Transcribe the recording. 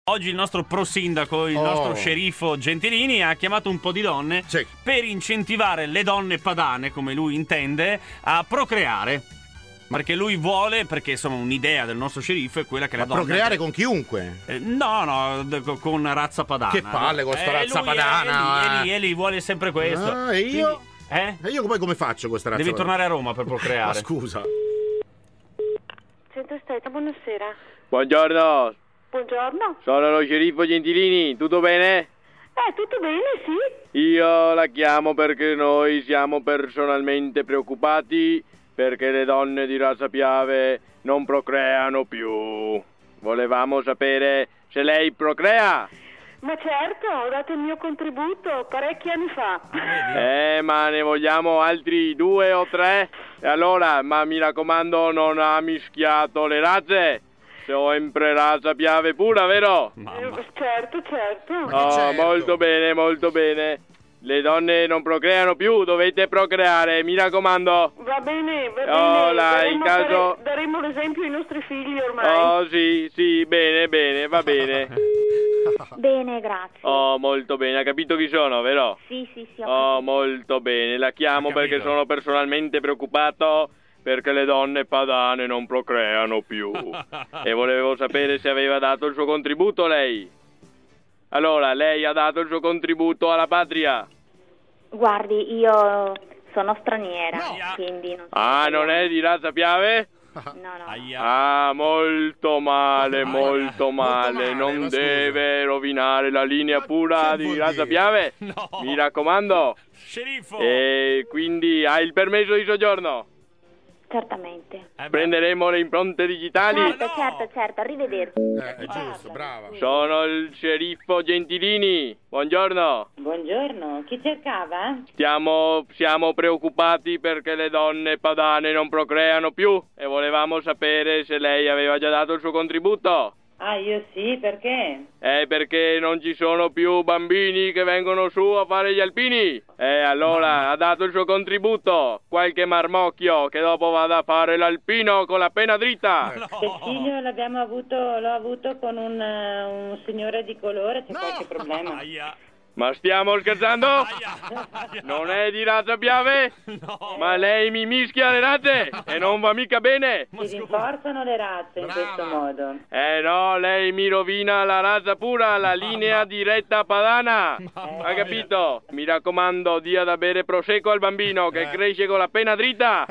Oggi il nostro prosindaco, il nostro sceriffo Gentilini, ha chiamato un po' di donne per incentivare le donne padane, come lui intende, a procreare. Perché lui vuole, perché insomma un'idea del nostro sceriffo è quella che la donna... procreare con chiunque? No, con razza padana. Che palle con sta razza padana! E lì vuole sempre questo. E io? Quindi, E io poi come faccio questa razza? Devi tornare a Roma per procreare. Ma scusa. Centro Esteta, buonasera. Buongiorno. Buongiorno. Sono lo sceriffo Gentilini, tutto bene? Tutto bene, sì. Io la chiamo perché noi siamo personalmente preoccupati perché le donne di razza Piave non procreano più. Volevamo sapere se lei procrea. Ma certo, ho dato il mio contributo parecchi anni fa. Ma ne vogliamo altri 2 o 3? E allora, ma mi raccomando, non ha mischiato le razze? Sempre razza Piave pura, vero? Certo. Oh, molto bene, molto bene. Le donne non procreano più, dovete procreare, mi raccomando. Va bene, va bene. Oh, in caso... daremo l'esempio ai nostri figli ormai. Oh, sì, bene, va bene. Bene, grazie. Oh, molto bene, ha capito chi sono, vero? Sì, Oh, molto bene, la chiamo perché sono personalmente preoccupato perché le donne padane non procreano più. E volevo sapere se aveva dato il suo contributo lei. Allora, lei ha dato il suo contributo alla patria? Guardi, io sono straniera, quindi non so. Non è di razza Piave? No. Molto male, non deve rovinare la linea pura di razza Piave. Mi raccomando. Sceriffo. E quindi ha il permesso di soggiorno? Certamente. Prenderemo le impronte digitali? Certo, arrivederci. È giusto, brava. Sono il sceriffo Gentilini. Buongiorno. Buongiorno, chi cercava? Siamo preoccupati perché le donne padane non procreano più e volevamo sapere se lei aveva già dato il suo contributo. Io sì, perché? Perché non ci sono più bambini che vengono su a fare gli alpini. Allora ha dato il suo contributo. Qualche marmocchio che dopo vada a fare l'alpino con la penna dritta. Il figlio l'ho avuto con un signore di colore, c'è qualche problema? Ma stiamo scherzando? Non è di razza Piave? Ma lei mi mischia le razze e non va mica bene. Si rinforzano le razze in questo modo. No, lei mi rovina la razza pura, la linea diretta padana. Ha capito? Mi raccomando, dia da bere prosecco al bambino che cresce con la penna dritta.